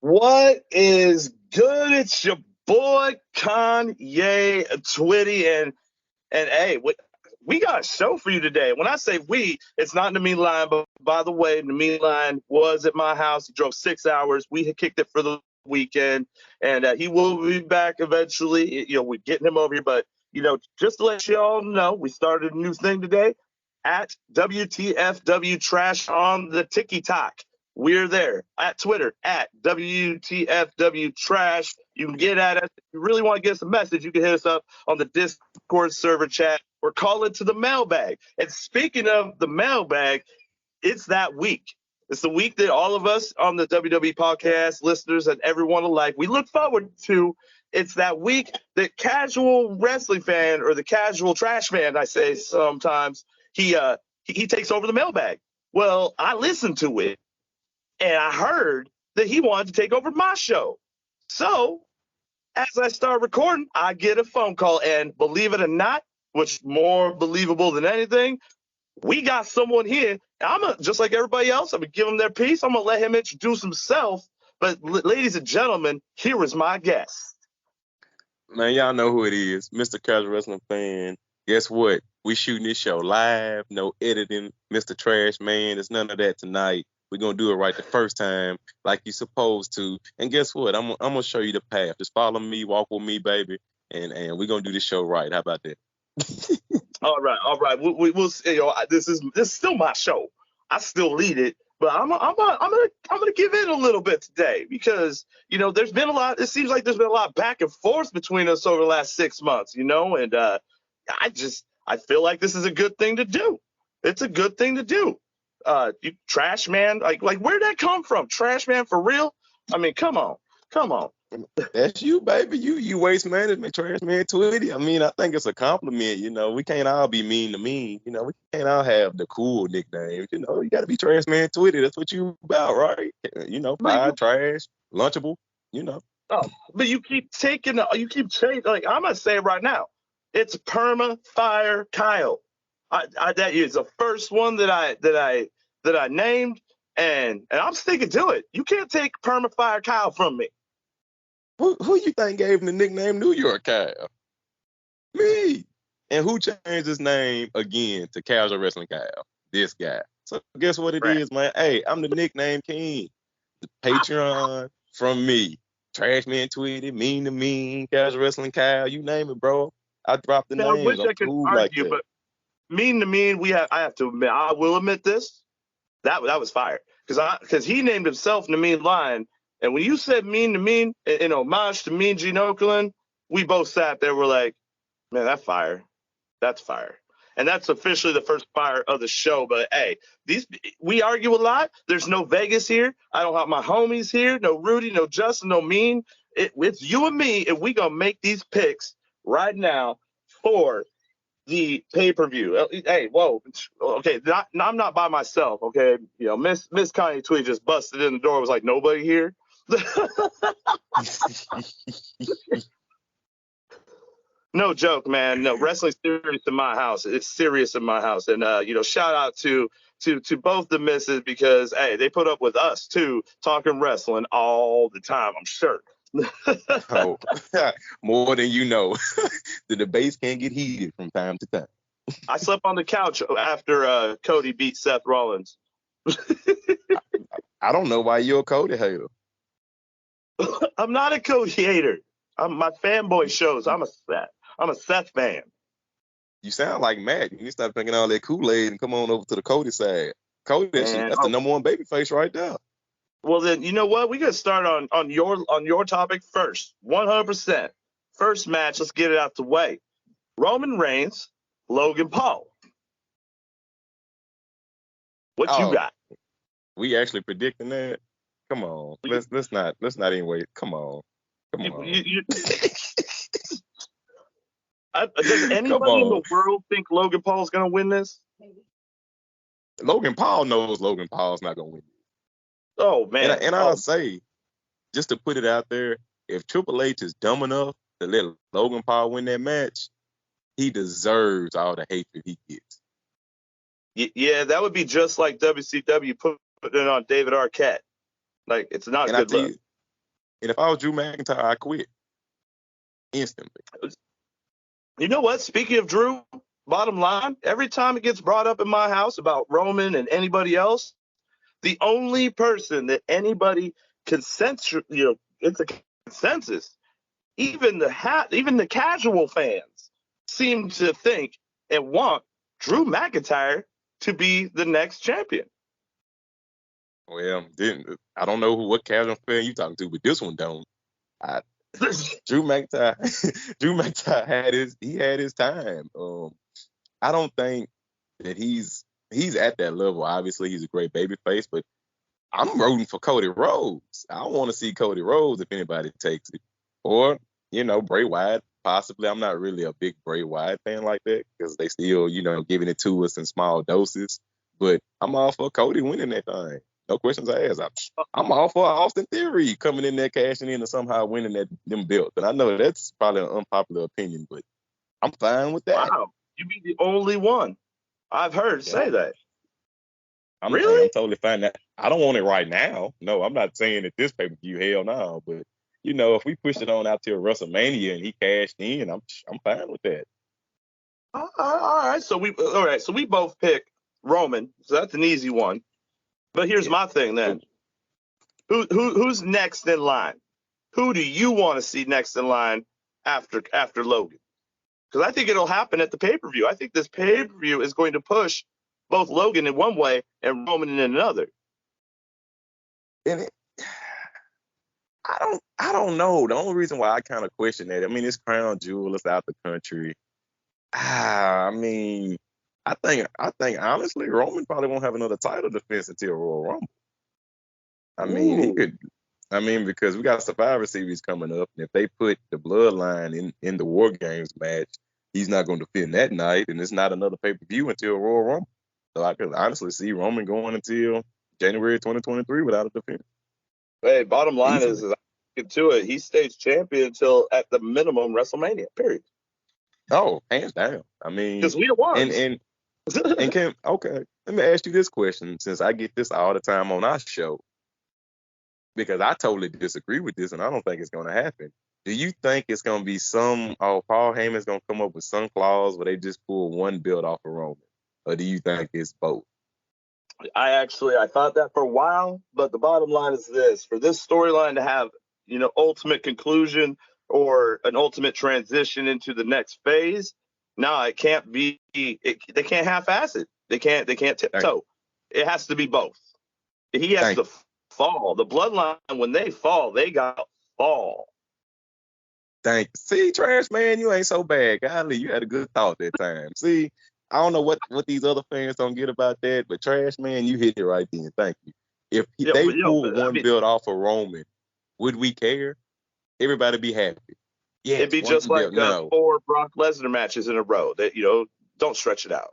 What is good? It's your boy Kanye Twitty, and hey, we got a show for you today. When I say we, it's not the mean line, but by the way, the mean line was at my house. He drove 6 hours. We had kicked it for the weekend, and he will be back eventually. We're getting him over here, but just to let you all know, we started a new thing today at WTFW Trash on the TikTok. We're there at Twitter at WTFW Trash. You can get at us. If you really want to get us a message, you can hit us up on the Discord server chat or call it to the mailbag. And speaking of the mailbag, it's that week. It's the week that all of us on the WWE podcast, listeners, and everyone alike, we look forward to. It's that week that casual wrestling fan, or the casual trash fan, I say sometimes, he takes over the mailbag. Well, I listened to it, and I heard that he wanted to take over my show. So as I start recording, I get a phone call, and believe it or not, which more believable than anything, we got someone here. Just like everybody else, I'm going to give him their piece. I'm going to let him introduce himself. But ladies and gentlemen, here is my guest. Man, y'all know who it is, Mr. Casual Wrestling Fan. Guess what? We shooting this show live, no editing, Mr. Trash Man. There's none of that tonight. We're going to do it right the first time, like you're supposed to. And guess what? I'm going to show you the path. Just follow me, walk with me, baby, and we're going to do this show right. How about that? All right. We'll see. This is still my show. I still lead it, but I'm gonna give in a little bit today because there's been a lot. It seems like there's been a lot back and forth between us over the last 6 months. And I feel like this is a good thing to do. It's a good thing to do. You trash man, like where'd that come from? Trash man for real? I mean, come on. That's you, baby. You waste management, Trash Man Twitty. I mean, I think it's a compliment. We can't all be mean to me. We can't all have the cool nicknames. You got to be Trash Man Twitty. That's what you about, right? Fire, trash, lunchable. Oh, but you keep changing. Like I'm gonna say it right now. It's Perma Fire Kyle. That is the first one that I named, and I'm sticking to it. You can't take Perma Fire Kyle from me. Who you think gave him the nickname New York Kyle? Me. And who changed his name again to Casual Wrestling Kyle? This guy. So guess what it is, man? Hey, I'm the nickname king. The Patreon from me. Trash Man Tweety, Mean to Mean, Casual Wrestling Kyle, you name it, bro. I dropped the names. I wish I could argue, but Mean to Mean, I have to admit, I will admit this. That was fire. Because he named himself Nameem Lion. And when you said Mean to Mean, in homage to Mean Gene Okerlund, we both sat there, we're like, man, that's fire. That's fire. And that's officially the first fire of the show. But hey, we argue a lot. There's no Vegas here. I don't have my homies here. No Rudy, no Justin, no Mean. It's you and me, and we gonna make these picks right now for the pay-per-view. Hey, whoa. Okay, I'm not by myself, okay? Miss Kanye Twitty just busted in the door, was like, nobody here. No joke, man. No, wrestling's serious in my house. It's serious in my house. And shout out to both the misses because hey, they put up with us too, talking wrestling all the time, I'm sure. Oh, more than you know. The debates can get heated from time to time. I slept on the couch after Cody beat Seth Rollins. I don't know why you're a Cody hater. I'm not a Cody hater. My fanboy shows. I'm a Seth fan. You sound like Matt. You need to stop drinking all that Kool-Aid and come on over to the Cody side. Cody, that's the number one babyface right there. Well, then you know what? We gotta start on your topic first. 100%. First match. Let's get it out the way. Roman Reigns, Logan Paul. What you got? We actually predicting that? Come on. Let's not anyway. Come on. Does anybody in the world think Logan Paul's gonna win this? Logan Paul knows Logan Paul's not gonna win. Oh man. And I'll say, just to put it out there, if Triple H is dumb enough to let Logan Paul win that match, he deserves all the hatred he gets. Yeah, that would be just like WCW putting it on David Arquette. Like, it's not a good look. And if I was Drew McIntyre, I quit instantly. You know what? Speaking of Drew, bottom line, every time it gets brought up in my house about Roman and anybody else, the only person that anybody it's a consensus. Even the casual fans seem to think and want Drew McIntyre to be the next champion. Well, I don't know what casual fan you talking to, but this one don't. Drew McIntyre, Drew McIntyre had his time. I don't think that he's at that level. Obviously, he's a great babyface, but I'm rooting for Cody Rhodes. I want to see Cody Rhodes if anybody takes it, or Bray Wyatt. Possibly, I'm not really a big Bray Wyatt fan like that because they still giving it to us in small doses. But I'm all for Cody winning that thing. No questions asked. I'm all for Austin Theory coming in there, cashing in, and somehow winning them belts. And I know that's probably an unpopular opinion, but I'm fine with that. Wow, you be the only one I've heard say that. Really? I'm totally fine. That I don't want it right now. No, I'm not saying that this pay-per-view, hell no. But if we push it on out till WrestleMania and he cashed in, I'm fine with that. All right. So we both pick Roman. So that's an easy one. But here's my thing then. Who's next in line? Who do you want to see next in line after Logan? Because I think it'll happen at the pay-per-view. I think this pay-per-view is going to push both Logan in one way and Roman in another. And I don't know. The only reason why I kind of question that, I mean, it's Crown Jewel, it's out the country. I mean, I think honestly, Roman probably won't have another title defense until Royal Rumble. I mean, he could. I mean, because we got Survivor Series coming up, and if they put the Bloodline in the War Games match, he's not going to defend that night, and it's not another pay-per-view until Royal Rumble. So I could honestly see Roman going until January 2023 without a defense. Hey, bottom line is I get to it. He stays champion until at the minimum WrestleMania. Period. Oh, hands down. I mean, because we the ones. And okay, let me ask you this question since I get this all the time on our show, because I totally disagree with this and I don't think it's going to happen. Do you think it's going to be Paul Heyman's going to come up with some clause where they just pull one belt off of Roman? Or do you think it's both? I thought that for a while, but the bottom line is this: for this storyline to have, ultimate conclusion or an ultimate transition into the next phase, no, it can't be. They can't half-ass it. They can't tiptoe. It has to be both. He has to fall. The Bloodline, when they fall, they got to fall. Thank you. See, Trash Man, you ain't so bad. Golly, you had a good thought that time. See, I don't know what these other fans don't get about that, but Trash Man, you hit it right then. Thank you. If they pulled one belt off of Roman, would we care? Everybody be happy. Yeah, it'd be just like 4 Brock Lesnar matches in a row. That don't stretch it out.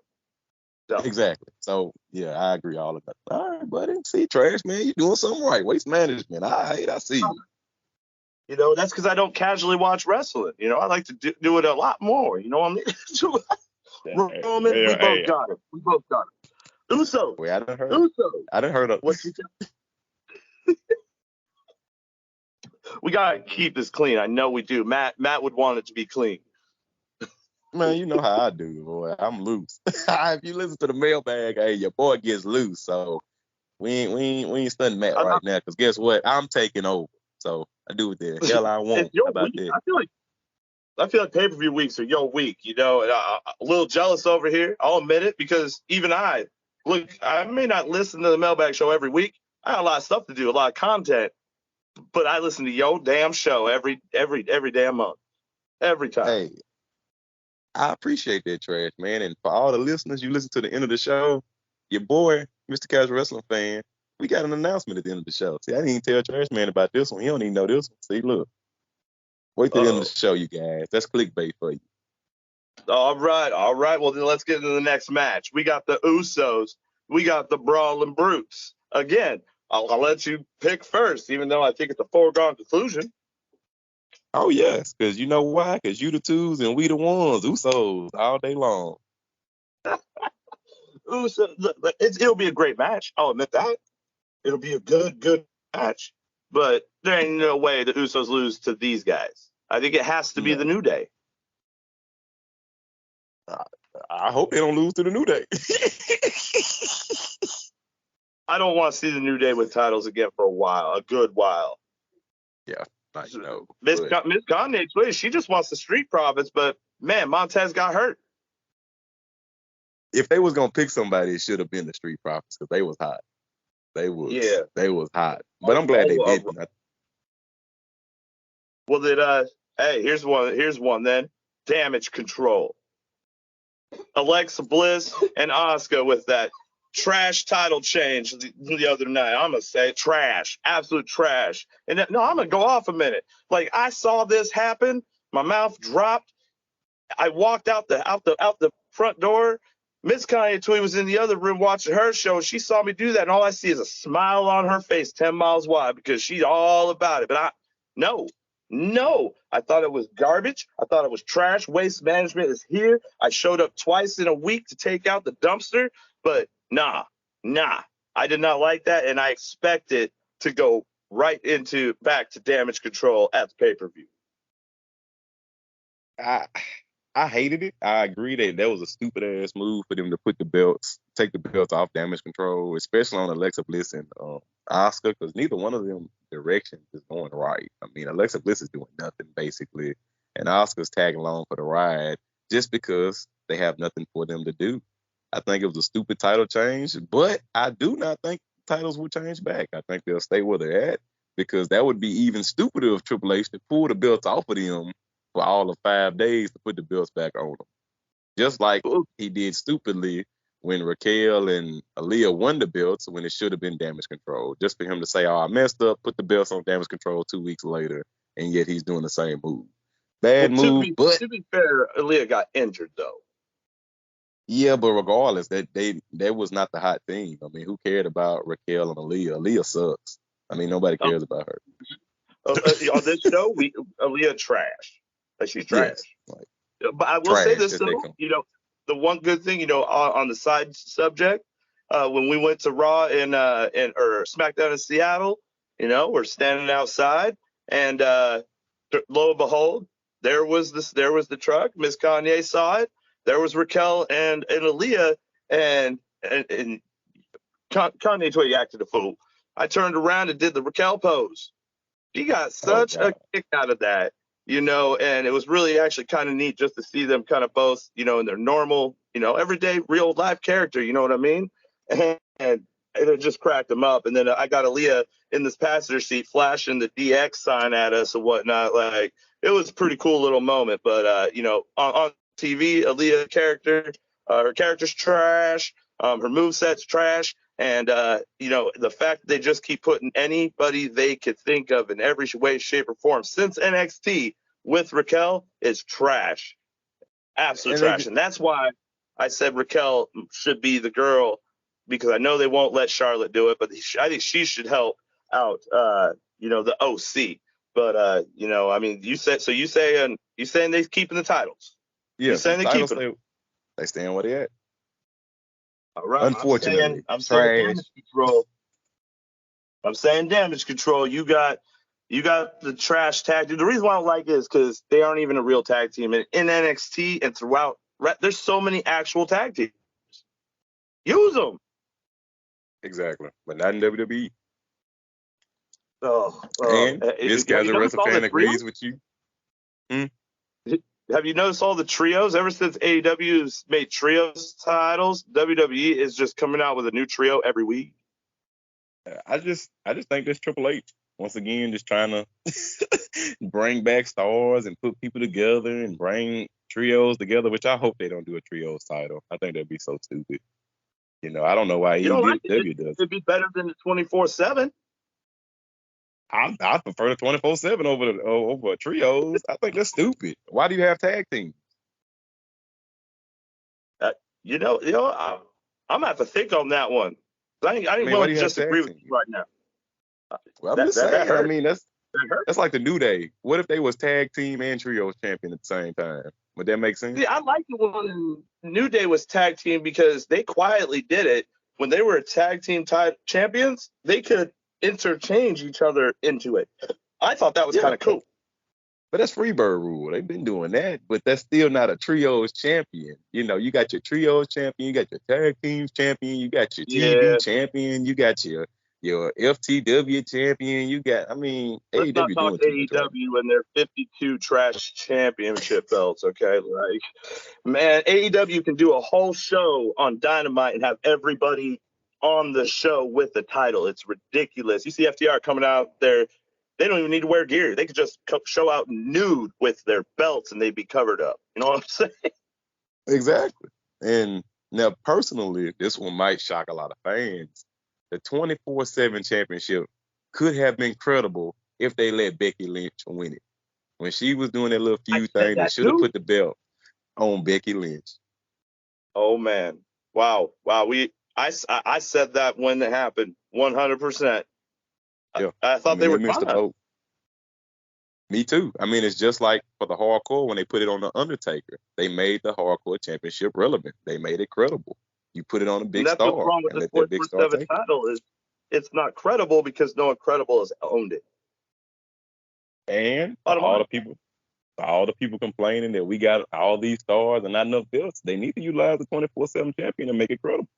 Don't. Exactly. So yeah, I agree all of that. All right, buddy. See, Trash Man, you doing something right. Waste management. I see you. That's because I don't casually watch wrestling. I like to do it a lot more. You know what I mean? Roman, we both got it. We both got it. Uso. Wait, I didn't heard of. What you We gotta keep this clean. I know we do. Matt would want it to be clean. Man, you know how I do, boy. I'm loose. If you listen to the mailbag, hey, your boy gets loose. So we ain't studying Matt right now, because guess what? I'm taking over. So I do what the hell I want. How about that? I feel like pay-per-view weeks are your week, and I'm a little jealous over here. I'll admit it, because even I may not listen to the mailbag show every week. I got a lot of stuff to do, a lot of content, but I listen to your damn show every damn month, every time. Hey, I appreciate that, Trash Man. And for all the listeners, you listen to the end of the show, your boy, Mr. Casual Wrestling Fan, we got an announcement at the end of the show. See, I didn't even tell Trash Man about this one. He don't even know this one. See, look. Wait till the end of the show, you guys. That's clickbait for you. All right. Well, then let's get into the next match. We got the Usos. We got the Brawling Brutes. Again, I'll let you pick first, even though I think it's a foregone conclusion. Oh, yes, because you know why? Because you the twos and we the ones. Usos all day long. It'll be a great match. I'll admit that. It'll be a good match. but there ain't no way the Usos lose to these guys. I think it has to be the New Day. I hope they don't lose to the New Day. I don't want to see the New Day with titles again for a good while. Yeah, I know. Miss Kanye Twitty, she just wants the Street Profits, but man, Montez got hurt. If they was gonna pick somebody, it should have been the Street Profits because they was hot. They was hot. But I'm glad they didn't. Well, hey, here's one then. Damage Control. Alexa Bliss and Asuka with that trash title change the other night. I'm gonna say trash, absolute trash. And I'm gonna go off a minute. Like, I saw this happen, my mouth dropped. I walked out the front door. Miss Kanye Twitty was in the other room watching her show. She saw me do that, and all I see is a smile on her face 10 miles wide because she's all about it. But no, I thought it was garbage. I thought it was trash. Waste Management is here. I showed up twice in a week to take out the dumpster, but nah. I did not like that, and I expect it to go right back to Damage Control at the pay-per-view. I hated it. I agree that was a stupid ass move for them to take the belts off Damage Control, especially on Alexa Bliss and Asuka, because neither one of them directions is going right. I mean, Alexa Bliss is doing nothing basically, and Asuka's tagging along for the ride just because they have nothing for them to do. I think it was a stupid title change, but I do not think titles will change back. I think they'll stay where they're at because that would be even stupider of Triple H to pull the belts off of them for all of 5 days to put the belts back on them. Just like he did stupidly when Raquel and Aaliyah won the belts when it should have been Damage Control. Just for him to say, oh, I messed up, put the belts on Damage Control 2 weeks later, and yet he's doing the same move. Bad move, but to be fair, Aaliyah got injured though. Yeah, but regardless, that was not the hot thing. I mean, who cared about Raquel and Aaliyah? Aaliyah sucks. I mean, nobody cares about her. On this show, Aaliyah trash. Like, she's trash. Yes, but I will say this though, the one good thing, on the side subject, when we went to Raw or SmackDown in Seattle, we're standing outside, and lo and behold, there was the truck. Miss Kanye saw it. There was Raquel and Aaliyah, and Kanye Twitty acted a fool. I turned around and did the Raquel pose. She got such a kick out of that, and it was really actually kind of neat just to see them kind of both, in their normal, everyday real life character, you know what I mean? And it just cracked them up. And then I got Aaliyah in this passenger seat flashing the DX sign at us and whatnot. Like, it was a pretty cool little moment. But, on TV, Aaliyah character, her character's trash. Her moveset's trash. And, the fact that they just keep putting anybody they could think of in every way, shape, or form since NXT with Raquel is trash. Absolute trash. And that's why I said Raquel should be the girl, because I know they won't let Charlotte do it, but I think she should help out, the OC. But, I mean, you saying they're keeping the titles. Yeah, you saying they keeping them. They staying where they at. All right. Unfortunately, I'm saying Damage Control. I'm saying Damage Control. You got the trash tag team. The reason why I don't like it is because they aren't even a real tag team. And in NXT and throughout, there's so many actual tag teams. Use them. Exactly, but not in WWE. And this guy's a wrestling fan agrees with you. Have you noticed all the trios? Ever since AEW's made trios titles, WWE is just coming out with a new trio every week. I just think that's Triple H once again just trying to bring back stars and put people together and bring trios together, which I hope they don't do a trios title. I think that'd be so stupid. I don't know why AEW does. It'd be better than the 24/7. I prefer the 24/7 over trios. I think that's stupid. Why do you have tag teams? I'm gonna have to think on that one. I didn't want to just agree with you right now. Well, I'm just saying. I mean, that's like the New Day. What if they was tag team and trios champion at the same time? Would that make sense? See, I like the one New Day was tag team because they quietly did it when they were tag team champions. They could interchange each other into it. I thought that was kind of cool. But that's Freebird rule. They've been doing that, but that's still not a trios champion. You know, you got your trios champion, you got your tag teams champion, you got your TV champion, you got your FTW champion. You got, I mean, let's AEW not talk doing too much right. AEW and their 52 trash championship belts. Okay, like, man, AEW can do a whole show on Dynamite and have everybody on the show with the title. It's ridiculous. You see FTR coming out there. They don't even need to wear gear. They could just show out nude with their belts and they'd be covered up. You know what I'm saying? Exactly. And now, personally, this one might shock a lot of fans. The 24/7 championship could have been credible if they let Becky Lynch win it. When she was doing that little feud thing, they should have put the belt on Becky Lynch. Oh, man. Wow. I said that when it happened, 100%. Yeah. I thought they were missed the boat. Me too. I mean, it's just like for the hardcore when they put it on the Undertaker. They made the hardcore championship relevant. They made it credible. You put it on a big star. That's what's wrong with the 24/7 title is it's not credible because no one credible has owned it. And all the people complaining that we got all these stars and not enough belts, they need to utilize the 24/7 champion and make it credible.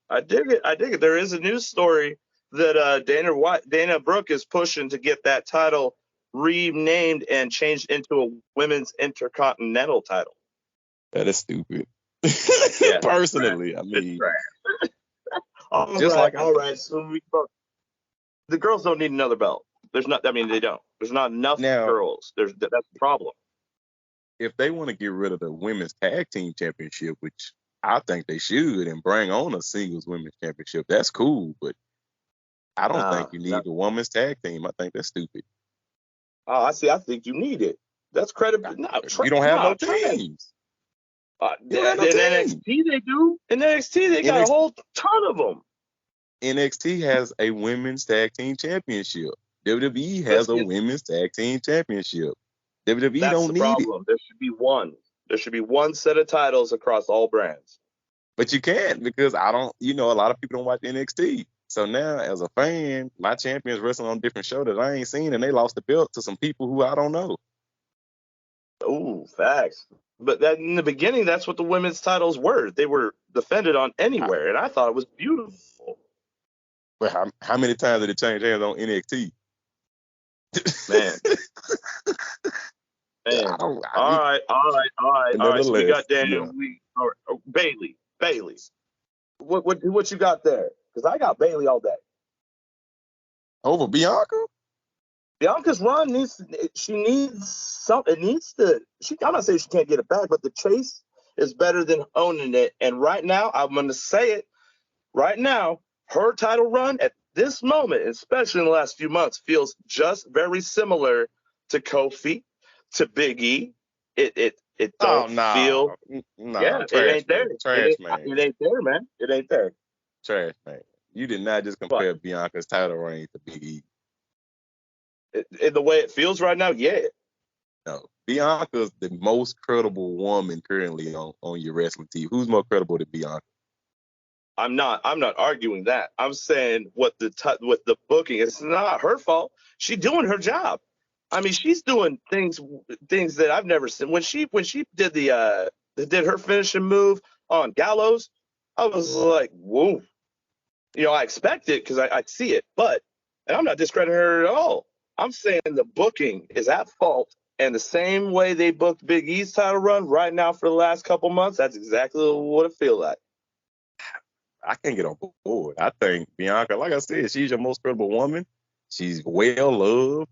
I dig it. There is a news story that Dana Brooke is pushing to get that title renamed and changed into a women's intercontinental title. That is stupid. Yeah, personally, I mean, all right. So the girls don't need another belt. There's not. I mean, they don't. There's not enough girls. That's the problem. If they want to get rid of the women's tag team championship, which I think they should, and bring on a singles women's championship, that's cool. But I don't think you need the women's tag team. I think that's stupid. Oh, I see. I think you need it. That's credible. You don't have no teams. In NXT they do. In NXT they got a whole ton of them. NXT has a women's tag team championship. WWE has a women's tag team championship. WWE don't need it. There should be one. There should be one set of titles across all brands. But you can't because a lot of people don't watch NXT. So now, as a fan, my champion's wrestling on a different show that I ain't seen, and they lost the belt to some people who I don't know. Ooh, facts. But in the beginning, that's what the women's titles were. They were defended on anywhere, and I thought it was beautiful. But how many times did it change hands on NXT? Man. All right. So we got Daniel. Bailey. What you got there? Because I got Bailey all day. Over Bianca? Bianca's run needs something. I'm not saying she can't get it back, but the chase is better than owning it. And right now, I'm going to say it. Right now, her title run at this moment, especially in the last few months, feels just very similar to Kofi, to Big E. It don't feel. It ain't there. It ain't there, man. It ain't there. Trash, man. You did not just compare Bianca's title reign to Big E. In the way it feels right now, yeah. No, Bianca's the most credible woman currently on your wrestling team. Who's more credible than Bianca? I'm not arguing that. I'm saying with the booking, it's not her fault. She's doing her job. I mean, she's doing things that I've never seen. When she did did her finishing move on Gallows, I was like, whoa. I expect it because I see it, and I'm not discrediting her at all. I'm saying the booking is at fault, and the same way they booked Big E's title run right now for the last couple months, that's exactly what it feels like. I can't get on board. I think Bianca, like I said, she's your most credible woman. She's well loved.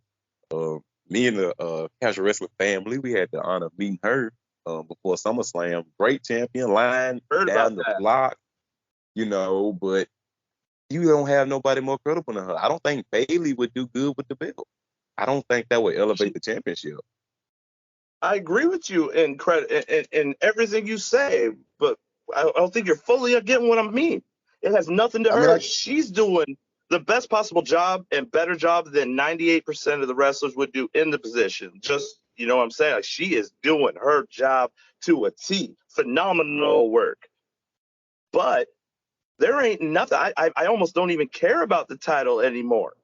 Me and the casual wrestling family, we had the honor of meeting her before SummerSlam. Great champion, line down the block, but you don't have nobody more credible than her. I don't think Bailey would do good with the belt. I don't think that would elevate the championship. I agree with you in everything you say, but I don't think you're fully getting what I mean. It has nothing to her. She's doing the best possible job and better job than 98% of the wrestlers would do in the position. Just, you know what I'm saying? Like, she is doing her job to a T. Phenomenal work. But there ain't nothing. I almost don't even care about the title anymore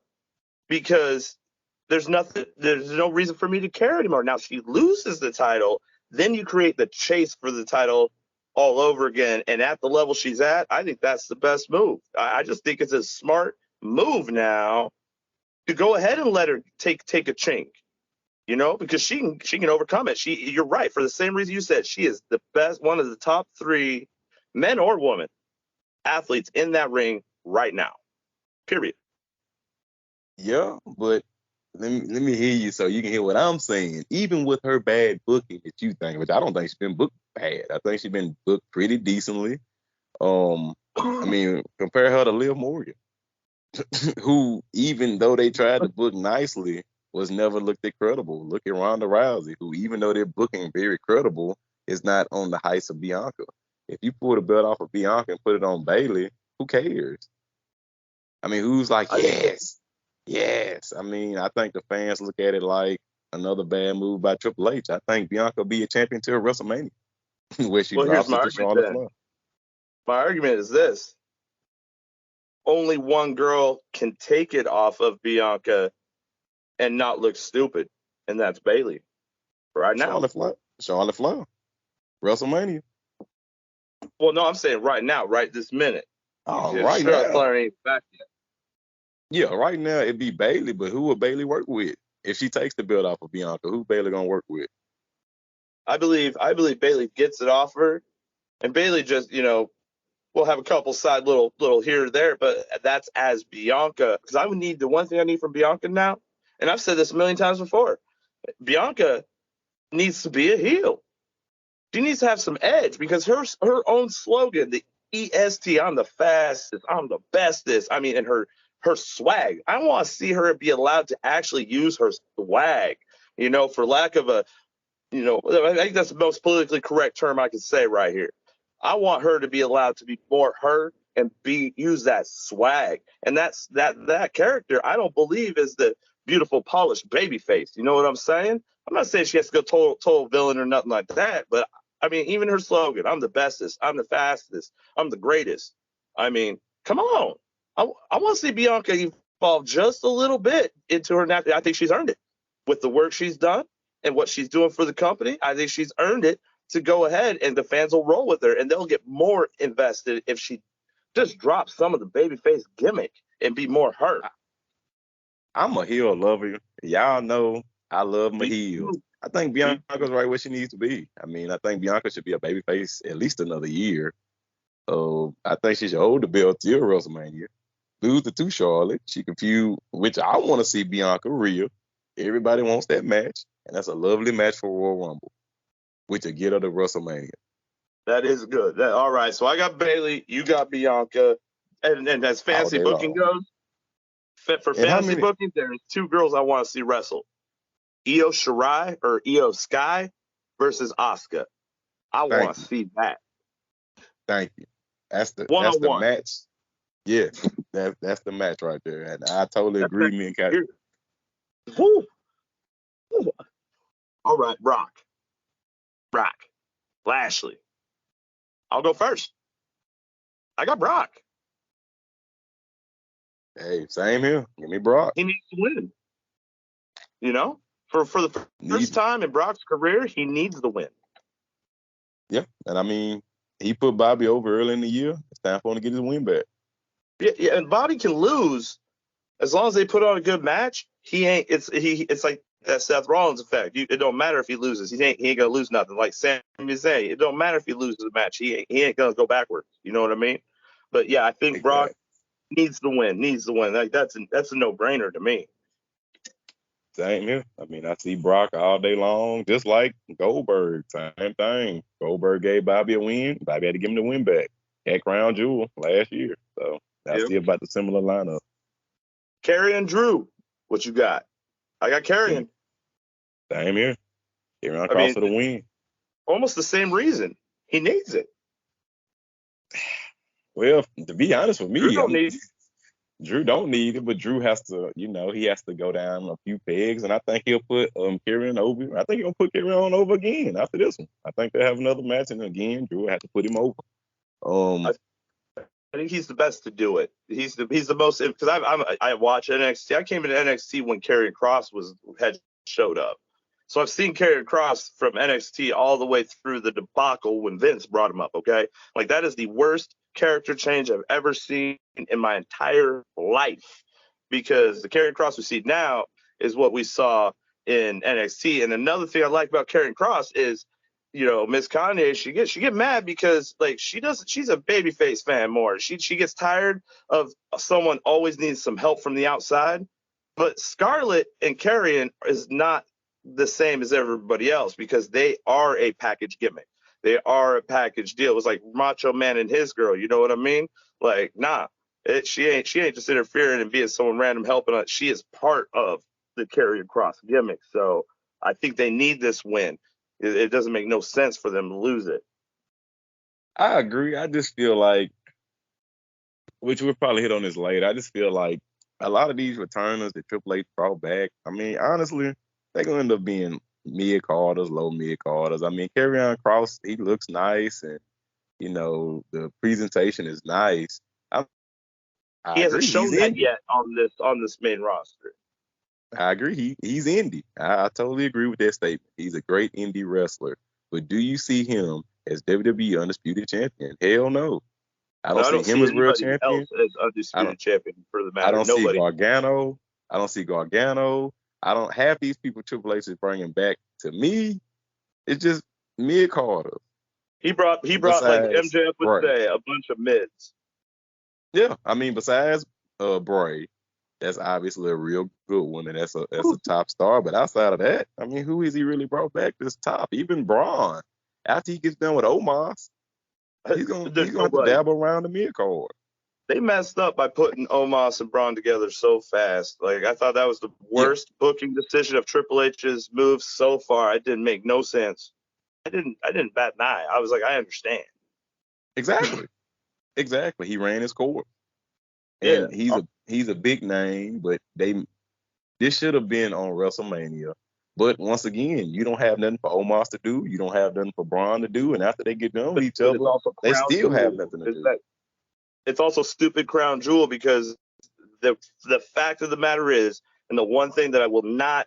because there's no reason for me to care anymore. Now, if she loses the title, then you create the chase for the title all over again. And at the level she's at, I think that's the best move. I just think it's a smart move now to go ahead and let her take a chink, because she can overcome it. You're right, for the same reason you said, she is the best, one of the top 3 men or women athletes in that ring right now. Period. Yeah, but let me hear you so you can hear what I'm saying. Even with her bad booking that you think, which I don't think she's been booked bad. I think she's been booked pretty decently. I mean, compare her to Liv Morgan, who, even though they tried to book nicely, was never looked at credible. Look at Ronda Rousey, who, even though they're booking very credible, is not on the heights of Bianca. If you pull the belt off of Bianca and put it on Bayley, who cares? I mean, who's like, yes. I mean, I think the fans look at it like another bad move by Triple H. I think Bianca will be a champion till WrestleMania, where she Well, here's drops my it to argument Charlotte then. Flair. My argument is this. Only one girl can take it off of Bianca and not look stupid, and that's Bayley right now. Charlotte Flair. WrestleMania. Well, no, I'm saying right now, right this minute. Oh, Yeah, right Charlotte now. Flair ain't back yet. Yeah, right now it'd be Bayley, but who will Bayley work with? If she takes the belt off of Bianca, who Bayley gonna work with? I believe Bayley gets it off her, and Bayley just, we'll have a couple side little here or there, but that's as Bianca. Because I would need the one thing I need from Bianca now, and I've said this a million times before. Bianca needs to be a heel. She needs to have some edge because her own slogan, the EST, I'm the fastest, I'm the bestest. I mean, and her swag. I want to see her be allowed to actually use her swag. For lack of a, I think that's the most politically correct term I can say right here. I want her to be allowed to be more her and use that swag. And that's that character, I don't believe, is the beautiful, polished baby face. You know what I'm saying? I'm not saying she has to go total villain or nothing like that, but I mean, even her slogan, I'm the bestest, I'm the fastest, I'm the greatest. I mean, come on. I want to see Bianca evolve just a little bit into her natural. I think she's earned it with the work she's done and what she's doing for the company. I think she's earned it to go ahead, and the fans will roll with her, and they'll get more invested if she just drops some of the babyface gimmick and be more her. I'm a heel lover. Y'all know I love my heels. I think Bianca's right where she needs to be. I mean, I think Bianca should be a babyface at least another year. I think she should hold the belt till WrestleMania. Lose it to Charlotte. She can feud, which I want to see Bianca real. Everybody wants that match, and that's a lovely match for Royal Rumble, which will get her to WrestleMania. That is good. All right, so I got Bayley, you got Bianca, and as fantasy booking goes, for fantasy booking, there's 2 girls I want to see wrestle: Io Shirai or Io Sky versus Asuka. I want to see that. Thank you. That's the match. Yeah, that's the match right there, and I totally agree. Me and Kat. All right, Brock, Lashley. I'll go first. I got Brock. Hey, same here. Give me Brock. He needs to win. For the first time in Brock's career, he needs the win. Yeah, and I mean, he put Bobby over early in the year. It's time for him to get his win back. Yeah, and Bobby can lose as long as they put on a good match. It's like that Seth Rollins effect. It don't matter if he loses. He ain't gonna lose nothing. Like Sami Zayn, it don't matter if he loses a match. He ain't gonna go backwards. You know what I mean? But yeah, I think Brock needs the win. Like that's a no-brainer to me. Same here. I mean, I see Brock all day long, just like Goldberg. Same thing. Goldberg gave Bobby a win. Bobby had to give him the win back at Crown Jewel last year. So I see about the similar lineup. Karrion Drew, what you got? I got Karrion. Same here. Karrion Kross for the win. Almost the same reason. He needs it. Well, to be honest with me, Drew don't need it, but Drew has to, he has to go down a few pegs, and I think he'll put Karrion over. I think he'll put Karrion over again after this one. I think they'll have another match, and again, Drew will have to put him over. I think he's the best to do it. He's the most, because I watch NXT. I came into NXT when Karrion Kross had showed up. So I've seen Karrion Kross from NXT all the way through the debacle when Vince brought him up. Okay, like that is the worst character change I've ever seen in my entire life, because the Karrion Kross we see now is what we saw in NXT. And another thing I like about Karrion Kross is, Miss Kanye, she get mad because like she's a babyface fan more. She gets tired of someone always needs some help from the outside. But Scarlett and Karrion is not the same as everybody else because they are a package gimmick. They are a package deal. It was like Macho Man and his girl. You know what I mean? Like, nah, she ain't just interfering and being someone random helping. She is part of the Karrion Kross gimmick. So I think they need this win. It doesn't make no sense for them to lose it. I agree. I just feel like, which we'll probably hit on this later, I just feel like a lot of these returners that Triple H brought back, I mean, honestly, they're going to end up being mid-carders, low mid-carders. I mean, Karrion Kross, he looks nice, and, the presentation is nice. I He hasn't agree. shown that yet on this main roster. I agree. He's indie. I totally agree with that statement. He's a great indie wrestler. But do you see him as WWE Undisputed Champion? Hell no. I don't see him as world champion. Else as Undisputed Champion for the matter. I don't Nobody. see Gargano. I don't see Gargano. I don't have these people Triple H is bringing back. To me, it's just mid-carders. He brought like MJF would say, a bunch of mids. Yeah, I mean, besides Bray, that's obviously a real good one, and that's a top star. But outside of that, I mean, who has he really brought back this top? Even Braun, after he gets done with Omos, he's gonna have to dabble around the mid card. They messed up by putting Omos and Braun together so fast. Like, I thought that was the worst booking decision of Triple H's moves so far. It didn't make no sense. I didn't bat an eye. I was like, I understand. Exactly. He ran his course. And he's a big name, but this should have been on WrestleMania. But once again, you don't have nothing for Omos to do. You don't have nothing for Braun to do. And after they get done with each other, they still have nothing to do. It's also stupid crown jewel because the fact of the matter is, and the one thing that I will not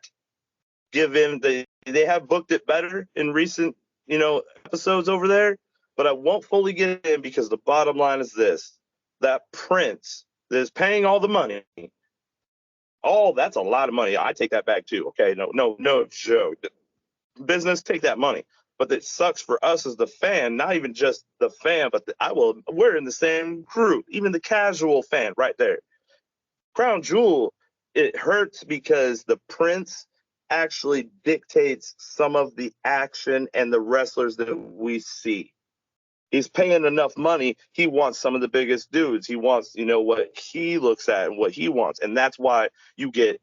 give in, they have booked it better in recent episodes over there, but I won't fully get in because the bottom line is this: that Prince that is paying all the money. Oh, that's a lot of money. I take that back too. Okay, no joke. Business, take that money. But it sucks for us as the fan, not even just the fan, but we're in the same group, even the casual fan right there. Crown Jewel, it hurts because the Prince actually dictates some of the action and the wrestlers that we see. He's paying enough money. He wants some of the biggest dudes. He wants, what he looks at and what he wants. And that's why you get,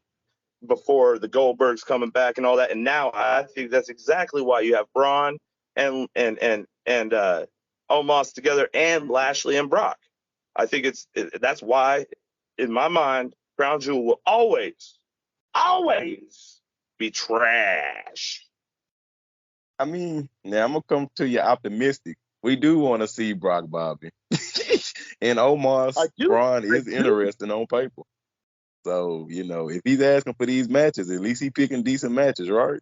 before the Goldbergs coming back and all that. And now I think that's exactly why you have Braun and Omos together, and Lashley and Brock. I think that's why, in my mind, Crown Jewel will always be trash. I mean, now I'm gonna come to you optimistic. We do want to see Brock Bobby. And Omos Braun is interesting on paper. So, if he's asking for these matches, at least he's picking decent matches, right?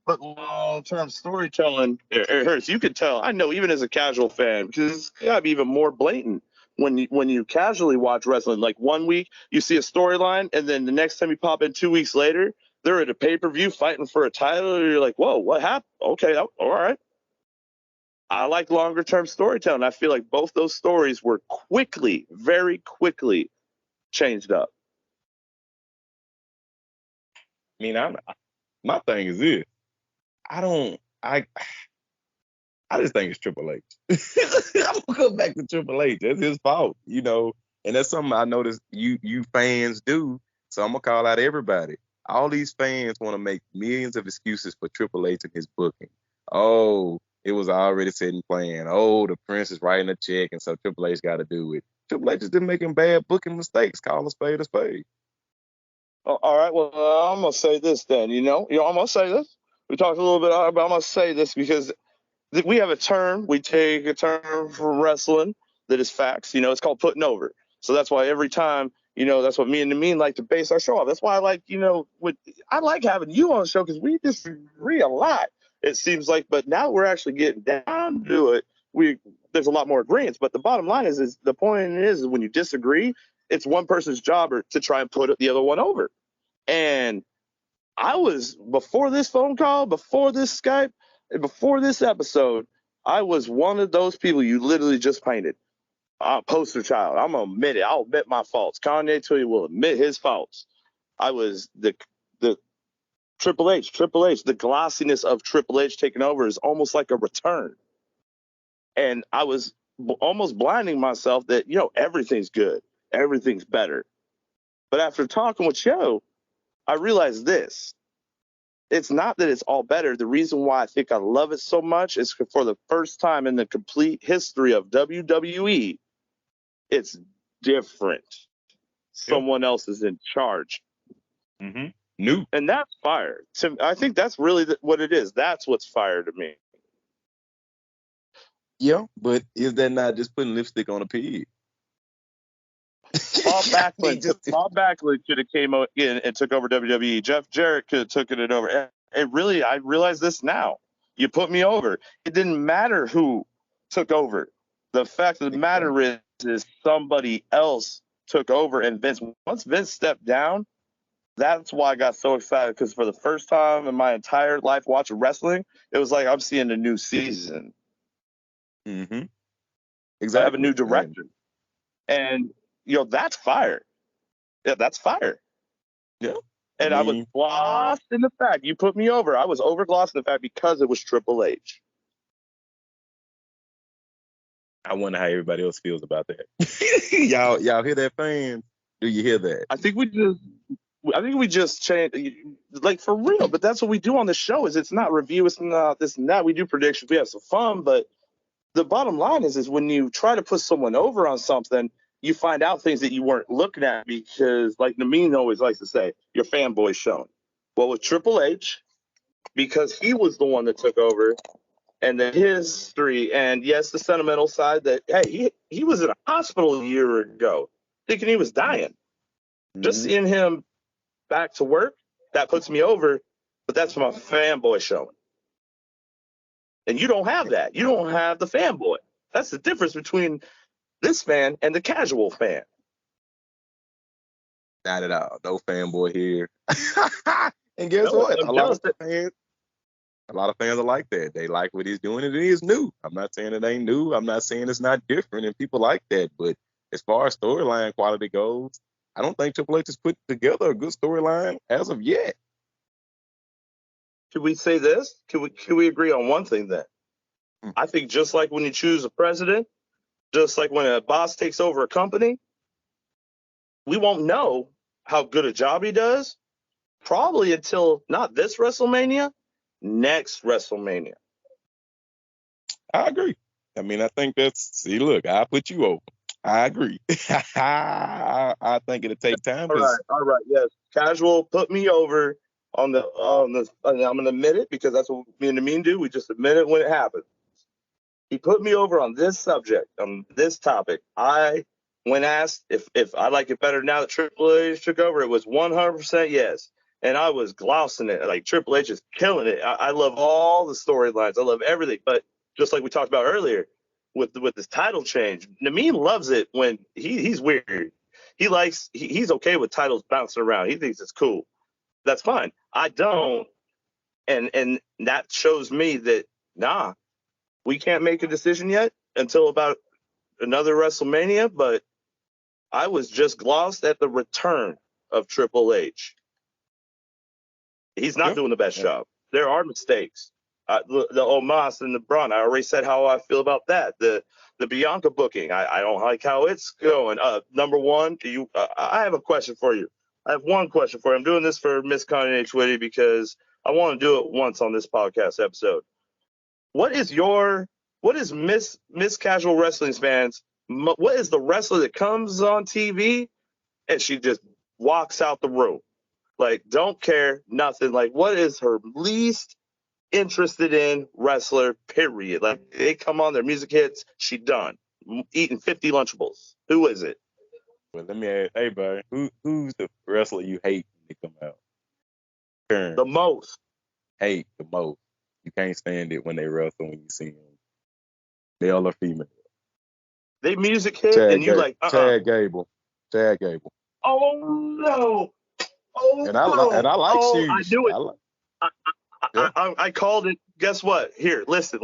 But long-term storytelling, it hurts. You can tell. I know, even as a casual fan, because it's got to be even more blatant when you casually watch wrestling. Like, 1 week, you see a storyline, and then the next time you pop in 2 weeks later, they're at a pay-per-view fighting for a title. You're like, whoa, what happened? Okay, all right. I like longer-term storytelling. I feel like both those stories were very quickly changed up. I mean, my thing is this. I just think it's Triple H. I'm gonna come back to Triple H. That's his fault, and that's something I noticed you fans do. So I'm gonna call out everybody. All these fans want to make millions of excuses for Triple H and his booking. Oh, it was already set in plan. Oh, the Prince is writing a check, and so Triple H got to do it. Triple H is just making bad booking mistakes. Call a spade a spade. Oh, all right. Well, I'm gonna say this then. I'm gonna say this. We talked a little bit about it, but I'm gonna say this because we have a term. We take a term from wrestling that is facts. It's called putting over. So that's why every time, that's what me and Nameen like to base our show off. That's why I like, I like having you on the show because we disagree a lot, it seems like. But now we're actually getting down to it. There's a lot more agreements. But the bottom line is the point is when you disagree, it's one person's job to try and put the other one over. And I was, before this phone call, before this Skype, and before this episode, I was one of those people you literally just painted. Poster child. I'm going to admit it. I'll admit my faults. Kanye Twitty will admit his faults. I was the Triple H. The glossiness of Triple H taking over is almost like a return. And I was almost blinding myself that, everything's good. Everything's better. But after talking with Joe, I realized this. It's not that it's all better. The reason why I think I love it so much is for the first time in the complete history of WWE, it's different. Someone else is in charge. Mm-hmm. New. And that's fire. I think that's really what it is. That's what's fire to me. Yeah, but is that not just putting lipstick on a pig? Paul Backlund should have came in and took over WWE. Jeff Jarrett could have taken it over. I realize this now. You put me over. It didn't matter who took over. The fact of the matter is somebody else took over, and once Vince stepped down, that's why I got so excited, because for the first time in my entire life watching wrestling, it was like I'm seeing a new season. Mm-hmm. Exactly. I have a new director. And, that's fire. Yeah, that's fire. Yeah. And I was lost in the fact you put me over. I was overglossed in the fact because it was Triple H. I wonder how everybody else feels about that. y'all hear that, fans? Do you hear that? I think we just changed, like, for real. But that's what we do on the show. It's not review. It's not this and that. We do predictions. We have some fun. But the bottom line is when you try to put someone over on something, you find out things that you weren't looking at because, like Nameen always likes to say, your fanboy showing. Well, with Triple H, because he was the one that took over, and the history, and yes, the sentimental side that, hey, he was in a hospital a year ago thinking he was dying. Mm-hmm. Just seeing him back to work, that puts me over, but that's my fanboy showing. And you don't have that. You don't have the fanboy. That's the difference between this fan and the casual fan. Not at all. No fanboy here. And guess what? A lot of fans are like that. They like what he's doing, and it is new. I'm not saying it ain't new. I'm not saying it's not different, and people like that. But as far as storyline quality goes, I don't think Triple H has put together a good storyline as of yet. Could we say this? Can we agree on one thing then? I think just like when you choose a president, just like when a boss takes over a company, we won't know how good a job he does probably until not this WrestleMania, next WrestleMania. I agree. I mean, I think look, I put you over. I agree. I think it'll take time. All right, yes. Casual put me over on the I'm going to admit it because that's what me and Nameen do. We just admit it when it happens. He put me over on this subject, on this topic. When asked if I like it better now that Triple H took over, it was 100% yes. And I was glossing it. Like, Triple H is killing it. I love all the storylines. I love everything. But just like we talked about earlier with this title change, Nameen loves it when he's weird. He's okay with titles bouncing around. He thinks it's cool. That's fine. I don't. And that shows me that, nah, we can't make a decision yet until about another WrestleMania, but I was just glossed at the return of Triple H. He's not doing the best job. There are mistakes. The Omos and the Braun, I already said how I feel about that. The Bianca booking, I don't like how it's going. Number one, I have a question for you. I have one question for you. I'm doing this for Miss Kanye Twitty because I want to do it once on this podcast episode. What is Miss Casual Wrestling fans? What is the wrestler that comes on TV and she just walks out the room? Like, don't care, nothing. Like, what is her least interested in wrestler, period? Like, they come on, their music hits, she done. eating 50 Lunchables? Who is it? Well, let me ask, hey, bro, who's the wrestler you hate when they come out? Kern, The most. hate the most. You can't stand it when they wrestle when you see them. Male or female. They music hit and you like, Chad Gable. Chad Gable. Oh no. Oh And no. I like Oh, I Shoes. knew it. I, Yeah. I called it. Guess what? Here, listen.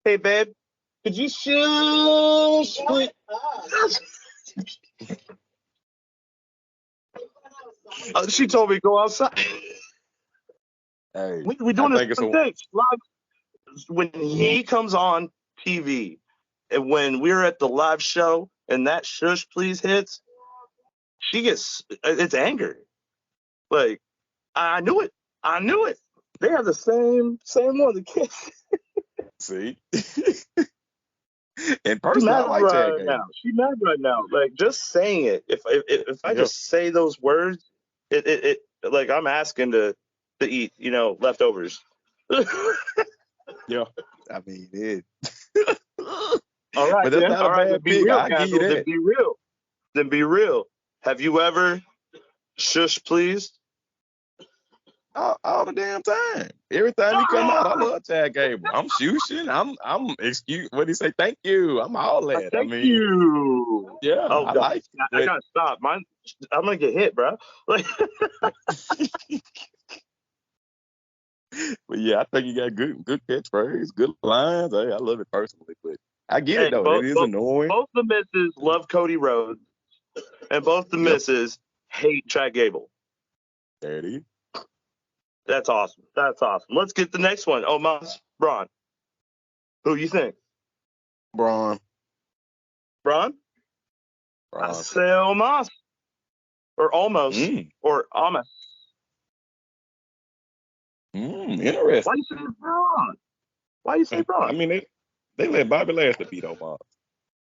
Hey, babe, could you shush? She told me to go outside. Hey, We I doing this think it's one a thing. When he comes on TV, and when we're at the live show, and that shush please hits, she gets it's anger. Like I knew it. I knew it. They have the same one. The kids. see. And She's personally, I mad like Chad right now. Gable. She's mad right now. Like just saying it. If I Yeah. just say those words, it like I'm asking to eat, leftovers. Yeah. I mean, it. All right, But that's then. not a All right, then bad be pick. real, I'll give you Candle. Then that. be real. Then be real. Have you ever shush please? All the damn time. Every time he come out, I love Chad Gable. I'm shooshing. I'm excuse. What do you say? Thank you. I'm all that. I Thank mean, you. yeah, Oh I God, like it. I gotta stop. I'm gonna get hit, bro. Like, But yeah, I think you got good catchphrase, good lines. Hey, I love it personally, but I get it hey, though. It is annoying. both the misses love Cody Rhodes, and both the Yep, misses hate Chad Gable. there it is. That's awesome. That's awesome. Let's get the next one. Omos Braun. Who you think? Braun. Braun? I Braun. say Omos. Or almost. Mm, Or Amos. Why interesting. you say Braun? Why you say I Braun? mean, they let Bobby Lashley beat Omos,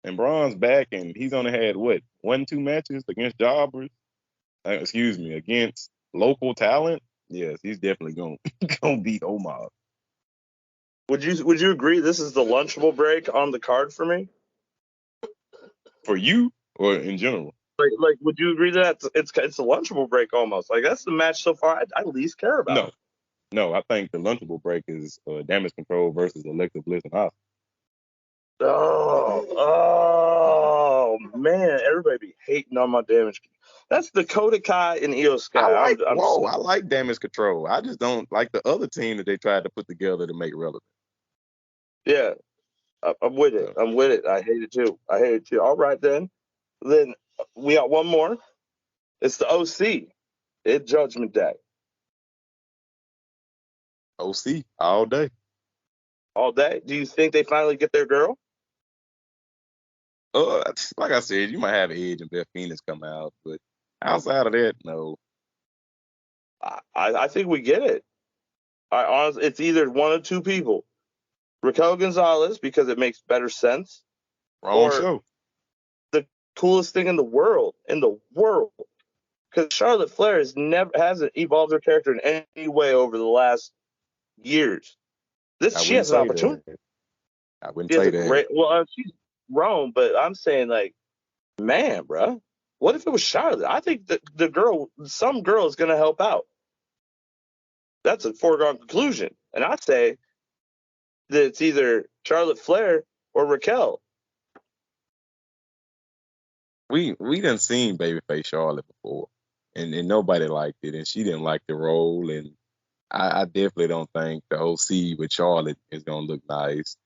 and Braun's back, and he's only had what 1-2 matches against jobbers. Excuse me, against local talent. Yes, he's definitely gonna beat Omos. Would you agree this is the Lunchable break on the card for me? For you or in general? Like would you agree that it's a Lunchable break almost? Like that's the match so far I least care about. No, no. I think the Lunchable break is Damage Control versus Alexa Bliss and Asuka. Oh man, everybody be hating on my damage. That's Dakota Kai and Io Sky. I'm I like Damage Control. I just don't like the other team that they tried to put together to make relevant. yeah, I'm with it. So, I'm with it. I hate it too. All right then. Then we got one more. It's the OC. It's Judgment Day. OC all day. All day. Do you think they finally get their girl? Like I said, you might have Edge and Beth Phoenix come out, but outside of that, no. I think we get it. I honestly, it's either one of two people: Raquel Gonzalez because it makes better sense, Wrong or show. the coolest thing in the world, because Charlotte Flair hasn't evolved her character in any way over the last years. I She wouldn't has an say opportunity. that. I wouldn't She has say a that. great. Well, she's grown, but I'm saying like, man, bro, what if it was Charlotte? I think that some girl is gonna help out. That's a foregone conclusion, and I say that it's either Charlotte Flair or Raquel. We done seen Babyface Charlotte before, and nobody liked it, and she didn't like the role, and I definitely don't think the OC with Charlotte is gonna look nice.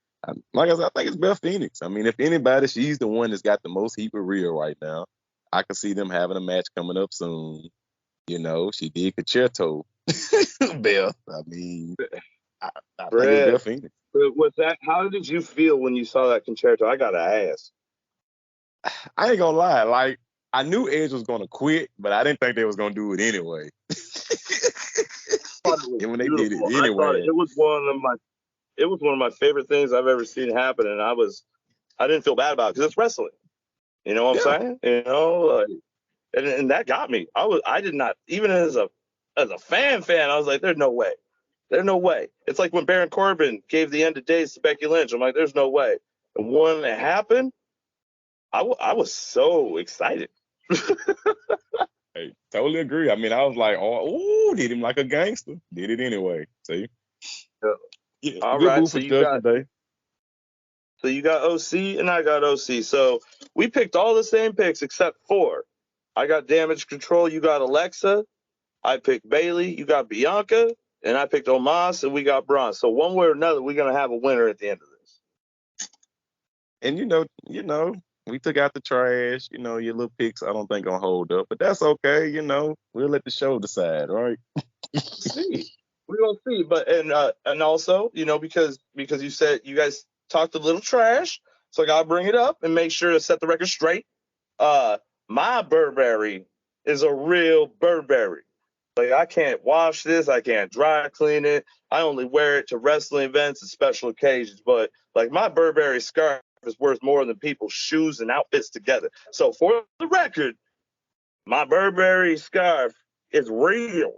Like I said, I think it's Beth Phoenix. I mean, if anybody, she's the one that's got the most heat for real right now. I could see them having a match coming up soon. You know, she did Concerto. Beth. I mean, I think it's Brett, Beth Phoenix. was that? How did you feel when you saw that concerto? I gotta ask. I ain't gonna lie, like I knew Edge was gonna quit, but I didn't think they was gonna do it anyway. I thought it was And when they did it beautiful. I thought anyway, it was one of my favorite things I've ever seen happen, and I didn't feel bad about it because it's wrestling. You know what yeah, I'm saying? And that got me. I did not even as a fan. I was like, there's no way. There's no way. It's like when Baron Corbin gave the end of days to Becky Lynch. I'm like, there's no way. And when it happened, I was so excited. Hey, totally agree. I mean, I was like, oh, did him like a gangster. Did it anyway. See? Yeah. Yeah, All good right, boo for Judgment Day. so you got OC and I got OC. So we picked all the same picks except for I got Damage Control, you got Alexa, I picked Bailey, you got Bianca, and I picked Omos, and we got Braun. So one way or another, we're gonna have a winner at the end of this. And we took out the trash. Your little picks I don't think gonna hold up, but that's okay. We'll let the show decide, right? See, we're gonna see. But and also, because you said you guys talked a little trash, so I gotta bring it up and make sure to set the record straight. Uh, my Burberry is a real Burberry. Like, I can't wash this, I can't dry clean it. I only wear it to wrestling events and special occasions. But like, my Burberry scarf is worth more than people's shoes and outfits together. So for the record, my Burberry scarf is real.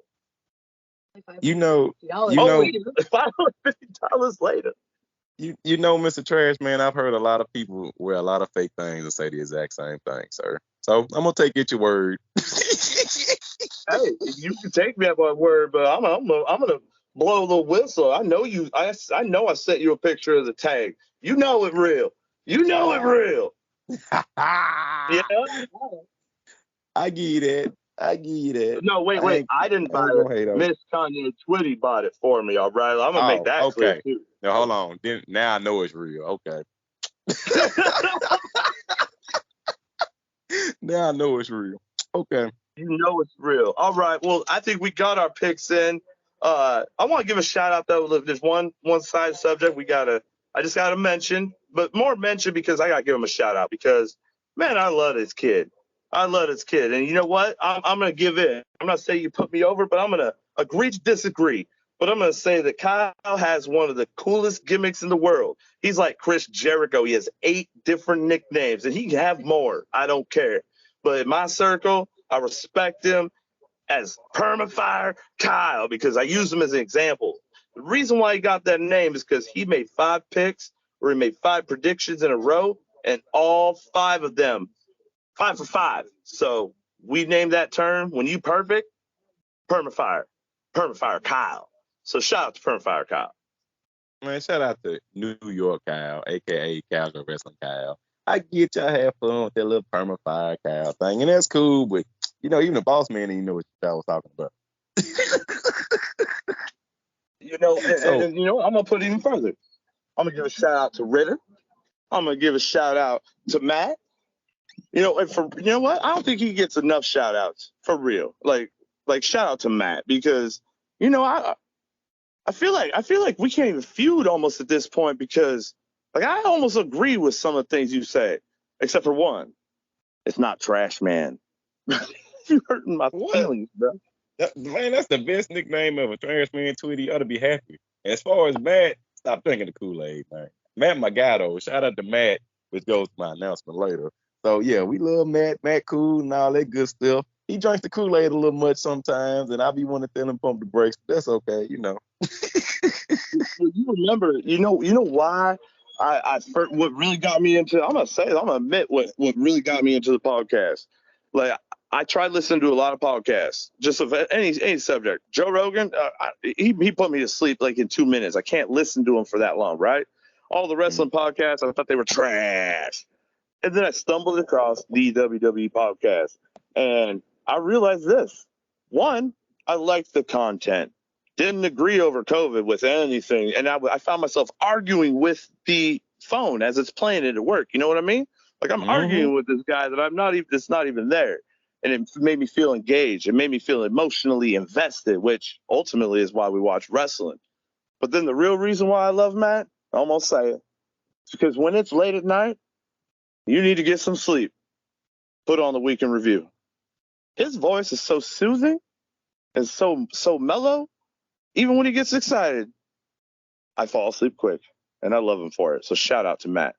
You know, $550 later. Mr. Trash Man, I've heard a lot of people wear a lot of fake things and say the exact same thing, sir. So I'm gonna take it your word. Hey, you can take me at my word, but I'm gonna blow the whistle. I know you. I sent you a picture of the tag. You know it real. You know it real. Yeah. I give you that. No, wait. I didn't buy it. Miss Kanye Twitty bought it for me. All right. I'm gonna make that clear too. Now hold on. Now I know it's real. Okay. Now I know it's real. Okay. You know it's real. All right. Well, I think we got our picks in. I want to give a shout out though. There's one side subject I just gotta mention, but more mention because I gotta give him a shout out because, man, I love this kid. And you know what? I'm gonna give in. I'm not saying you put me over, but I'm gonna agree to disagree. But I'm gonna say that Kyle has one of the coolest gimmicks in the world. He's like Chris Jericho. He has 8 different nicknames, and he can have more. I don't care. But in my circle, I respect him as Permafire Kyle because I use him as an example. The reason why he got that name is because he made 5 picks or he made 5 predictions in a row, and all 5 of them 5 for 5. So we named that term when you perfect, Permafire Kyle. So shout out to Permafire Kyle. Man, shout out to New York Kyle, aka Casual Wrestling Kyle. I get y'all have fun with that little Permafire Kyle thing, and that's cool. But even the boss man didn't know what y'all was talking about. I'm gonna put it even further. I'm gonna give a shout out to Ritter. I'm gonna give a shout out to Matt. And for what? I don't think he gets enough shout outs for real. Like shout out to Matt because I feel like we can't even feud almost at this point because like I almost agree with some of the things you say, except for one. It's not Trash Man. You're hurting my feelings, bro. Man, that's the best nickname ever. Trash Man Twitty, you ought to be happy. As far as Matt, stop drinking the Kool-Aid, man. Matt, my guy, though. Shout out to Matt, which goes to my announcement later. So, yeah, we love Matt. Matt cool and all that good stuff. He drinks the Kool-Aid a little much sometimes, and I be wanting to tell him pump the brakes, but that's okay, You remember, why what really got me into, I'm gonna admit what really got me into the podcast. Like, I tried listening to a lot of podcasts, just of any subject. Joe Rogan, he put me to sleep like in 2 minutes. I can't listen to him for that long, right? All the wrestling podcasts, I thought they were trash. And then I stumbled across the WWE podcast, and I realized this. One, I liked the content. Didn't agree over COVID with anything, and I found myself arguing with the phone as it's playing it at work. You know what I mean? Like I'm arguing with this guy that that's not even there, and it made me feel engaged. It made me feel emotionally invested, which ultimately is why we watch wrestling. But then the real reason why I love Matt, I almost say it, is because when it's late at night, you need to get some sleep. Put on the Week in Review. His voice is so soothing and so mellow. Even when he gets excited, I fall asleep quick, and I love him for it. So shout out to Matt.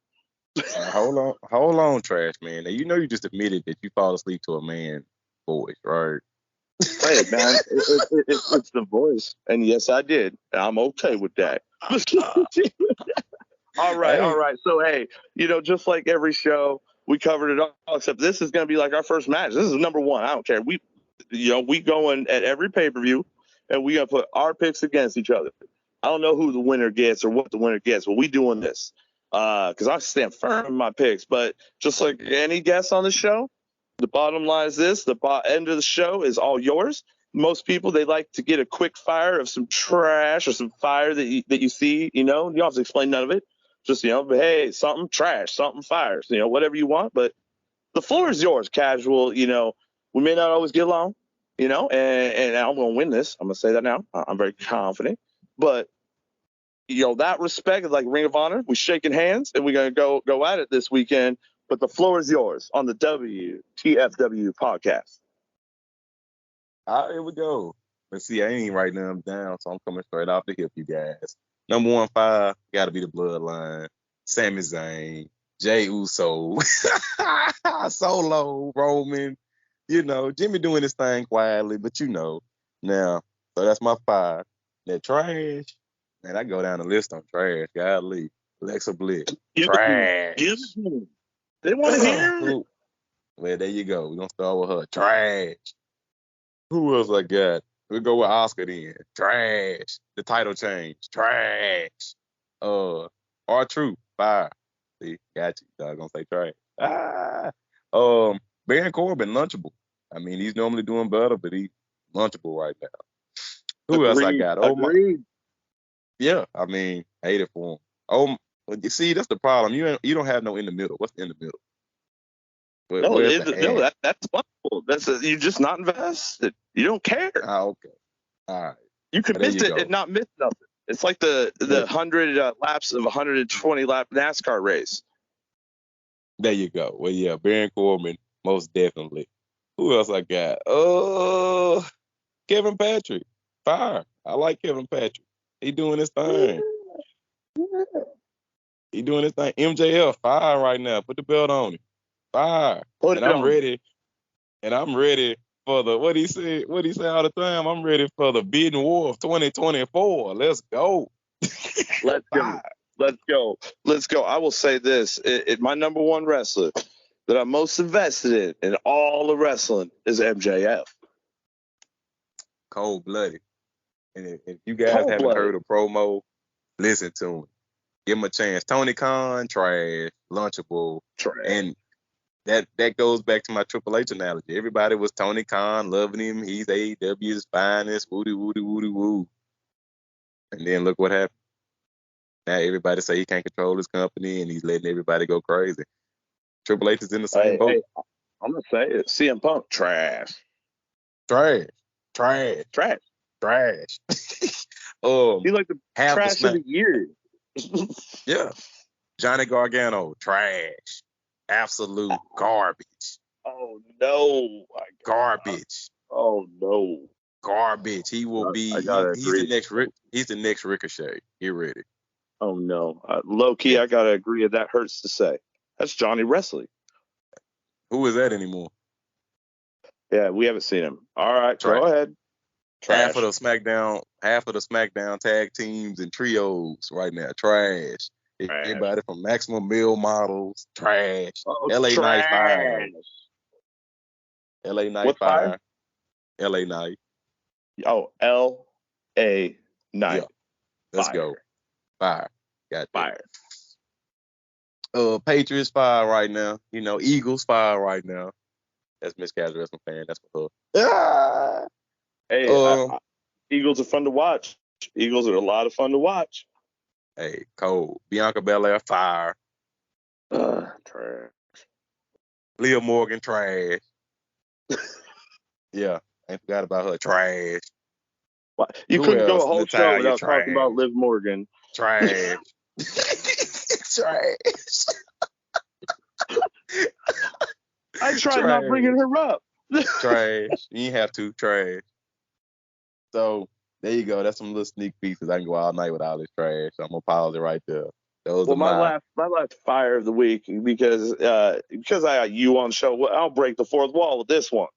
Hold on, Trash Man. Now, you just admitted that you fall asleep to a man's voice, right? Hey, man, it's the voice, and yes, I did. I'm okay with that. All right, all right. So, hey, just like every show, we covered it all, except this is going to be like our first match. This is number one. I don't care. We going at every pay-per-view, and we going to put our picks against each other. I don't know who the winner gets or what the winner gets, but we doing this because I stand firm in my picks. But just like any guest on the show, the bottom line is this: the end of the show is all yours. Most people, they like to get a quick fire of some trash or some fire that you see. You don't have to explain none of it. Just but hey, something trash, something fires. Whatever you want. But the floor is yours, casual. We may not always get along. And I'm gonna win this. I'm gonna say that now. I'm very confident. But that respect is like Ring of Honor. We're shaking hands and we're gonna go at it this weekend. But the floor is yours on the WTFW podcast. All right, here we go. Let's see, I ain't writing them down, so I'm coming straight off the hip, you guys. Number 1, 5, got to be the Bloodline. Sami Zayn, Jey Uso, Solo, Roman. Jimmy doing his thing quietly, but now. So that's my 5. That trash, man, I go down the list on trash. Godly. Alexa Bliss, trash. They want to hear it. Well, there you go. We're going to start with her. Trash. Who else I got? We'll go with Oscar then. Trash. The title change. Trash. R-Truth. Fire. See, got you. I was gonna say trash. Baron Corbin, lunchable. I mean, he's normally doing better, but he's lunchable right now. Who else I got? Agreed. Yeah, I mean, hate it for him. You see, that's the problem. You don't have no in the middle. What's in the middle? That's wonderful. You're just not invested. You don't care. Okay. All right. You can miss it and not miss nothing. It's like the 100 laps of 120 lap NASCAR race. There you go. Well, yeah, Baron Corbin, most definitely. Who else I got? Kevin Patrick. Fire. I like Kevin Patrick. He doing his thing. He doing his thing. MJF, fire right now. Put the belt on him. Fire. I'm ready. And I'm ready for what he say all the time. I'm ready for the bidding war of 2024. Let's go. Let's go. I will say this. My number one wrestler that I'm most invested in all of wrestling is MJF. Cold-blooded. And if you guys haven't heard a promo, listen to him. Give him a chance. Tony Khan, trash. Lunchable. Trash. And that goes back to my Triple H analogy. Everybody was Tony Khan, loving him. He's AEW's finest. Woody, woody, woody, woo. And then look what happened. Now everybody say he can't control his company, and he's letting everybody go crazy. Triple H is in the same boat. Hey, I'm going to say it. CM Punk, trash. Trash. He's like the trash of the year. Yeah. Johnny Gargano, trash. Absolute garbage. Oh, no. Garbage. Oh, no. Garbage. He will be. He's the next Ricochet. Get ready. Oh, no. Low key, yeah. I got to agree. That hurts to say. That's Johnny Wrestling. Who is that anymore? Yeah, we haven't seen him. All right, go ahead. Trash. Half of the SmackDown tag teams and trios right now. Trash. Everybody from Maximum Male Models. Trash. LA Knight fire. LA Knight fire. LA Knight. Oh, LA Knight. Yeah. Let's go. Fire. Got fire. Patriots fire right now. Eagles fire right now. That's Miss Casual Wrestling fan. That's for her. Hey, Eagles are fun to watch. Eagles are a lot of fun to watch. Hey, cold. Bianca Belair fire. Trash. Leah Morgan trash. Yeah, I forgot about her trash. What? You couldn't go a whole show without talking about Liv Morgan. Trash. Trash. I tried not bringing her up. Trash. You ain't have to. Trash. So there you go. That's some little sneak peeks. I can go all night with all this trash. So I'm gonna pause it right there. My last fire of the week because I got you on the show. I'll break the fourth wall with this one.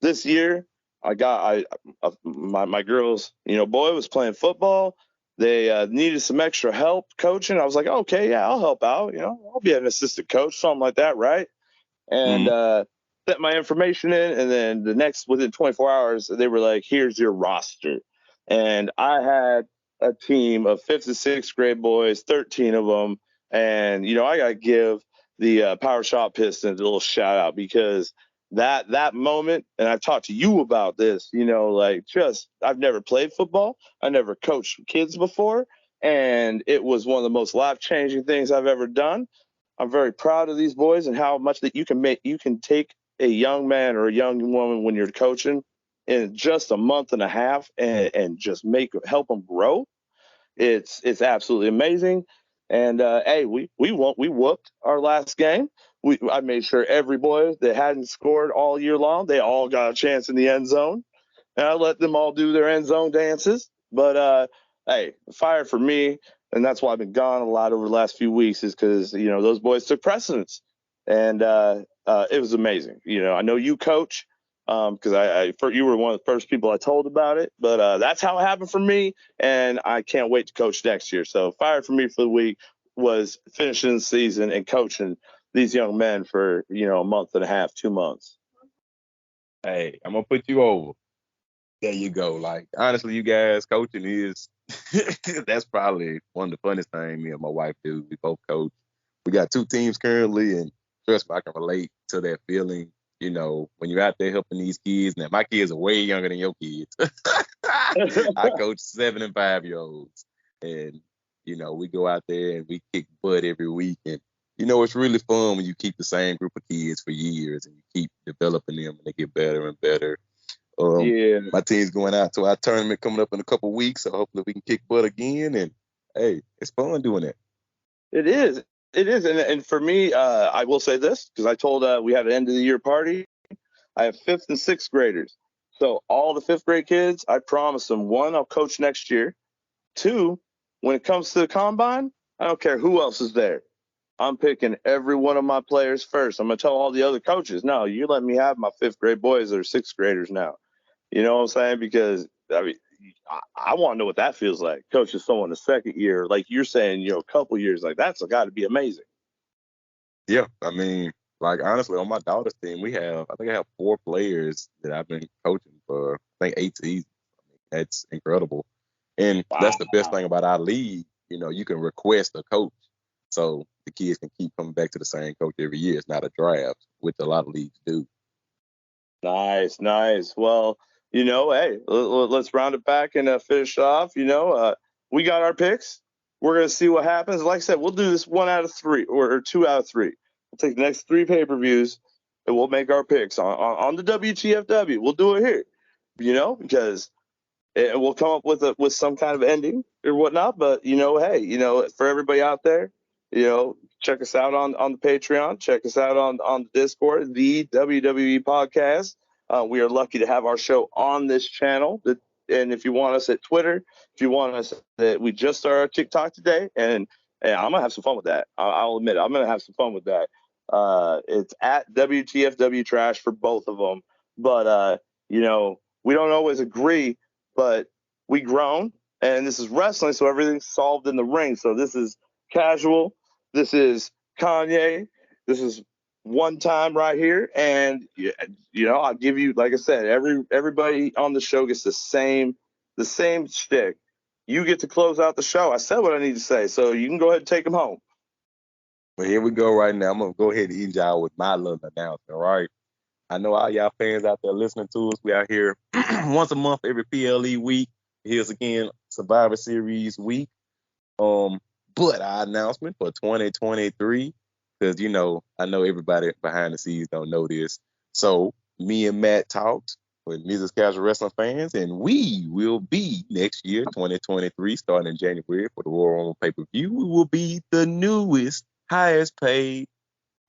This year my girls, boy was playing football. they needed some extra help coaching. I was like, okay, yeah, I'll help out. I'll be an assistant coach, something like that, right? And Mm-hmm. sent my information in, and then within 24 hours, they were like, "Here's your roster." And I had a team of fifth and sixth grade boys, 13 of them, and I got to give the Power Shot Pistons a little shout out because that moment, and I've talked to you about this, I've never played football, I never coached kids before, and it was one of the most life changing things I've ever done. I'm very proud of these boys and how much that you can take a young man or a young woman when you're coaching in just a month and a half and just help them grow. It's absolutely amazing. And hey, we whooped our last game. I made sure every boy that hadn't scored all year long, they all got a chance in the end zone, and I let them all do their end zone dances. But hey, fire for me, and that's why I've been gone a lot over the last few weeks, is because those boys took precedence, and it was amazing. I know you coach, because you were one of the first people I told about it, but that's how it happened for me, and I can't wait to coach next year. So fire for me for the week was finishing the season and coaching these young men for a month and a half, 2 months. Hey, I'm gonna put you over. There you go. Like, honestly, you guys, coaching is that's probably one of the funnest things me and my wife do. We both coach. We got two teams currently, and trust me, I can relate to that feeling. When you're out there helping these kids. Now, my kids are way younger than your kids. I coach 7 and 5-year-olds, and we go out there and we kick butt every week, and it's really fun when you keep the same group of kids for years and you keep developing them and they get better and better. Yeah. My team's going out to our tournament coming up in a couple weeks, so hopefully we can kick butt again. And hey, it's fun doing that. It is. It is. And for me, I will say this, because I told we had an end of the year party. I have fifth and sixth graders. So all the fifth grade kids, I promise them, one, I'll coach next year. Two, when it comes to the combine, I don't care who else is there. I'm picking every one of my players first. I'm going to tell all the other coaches, no, you let me have my fifth grade boys that are sixth graders now. You know what I'm saying? Because, I mean, I want to know what that feels like, coaching someone the second year, like you're saying, a couple years, like that's got to be amazing. Yeah, I mean, like honestly, on my daughter's team, I think I have 4 players that I've been coaching for, I think 8 seasons. I mean, that's incredible. And Wow. that's the best thing about our league. You can request a coach. So the kids can keep coming back to the same coach every year. It's not a draft, which a lot of leagues do. Nice, nice. Well, hey, let's round it back and finish off. We got our picks. We're going to see what happens. Like I said, we'll do this 1 out of 3 or 2 out of 3. We'll take the next 3 pay-per-views and we'll make our picks on the WTFW. We'll do it here, because we'll come up with some kind of ending or whatnot. But, hey, for everybody out there, check us out on the Patreon. Check us out on the Discord, the WWE podcast. We are lucky to have our show on this channel. And if you want us at Twitter, if you want us we just started our TikTok today, and I'm gonna have some fun with that. I'll admit it, I'm gonna have some fun with that. It's at WTFW Trash for both of them. But we don't always agree, but we grown, and this is wrestling, so everything's solved in the ring. So this is casual. This is Kanye. This is one time right here, and I'll give you, like I said, everybody on the show gets the same shtick. You get to close out the show. I said what I need to say, so you can go ahead and take them home. Well, here we go right now. I'm going to go ahead and end y'all with my little announcement, right? I know all y'all fans out there listening to us. We out here once a month, every PLE week. Here's again Survivor Series week. But our announcement for 2023, because I know everybody behind the scenes don't know this. So me and Matt talked with Mrs. Casual Wrestling fans, and we will be next year, 2023, starting in January for the Royal Rumble pay-per-view. We will be the newest, highest paid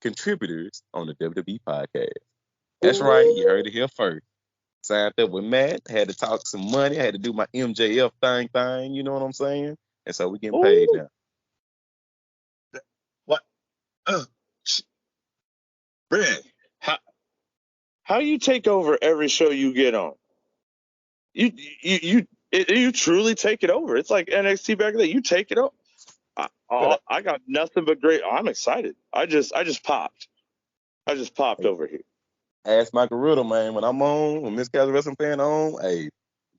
contributors on the WWE podcast. That's right, you heard it here first. Signed up with Matt, had to talk some money, had to do my MJF thing, you know what I'm saying? And so we getting paid now. What? Brad, how you take over every show you get on? You You truly take it over. It's like NXT back then. You take it over. I got nothing but great. I'm excited. I just popped. I just popped over here. Ask Michael Riddle, man. When I'm on, when Miss Casual Wrestling Fan on, hey,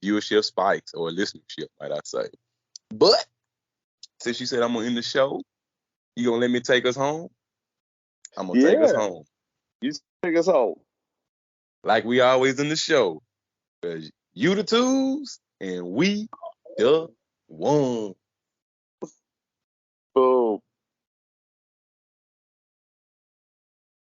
viewership spikes or listenership, might I say. But since you said I'm gonna end the show, you gonna let me take us home? I'm gonna take us home. You take us home. Like we always in the show. 'Cause you the twos and we the one.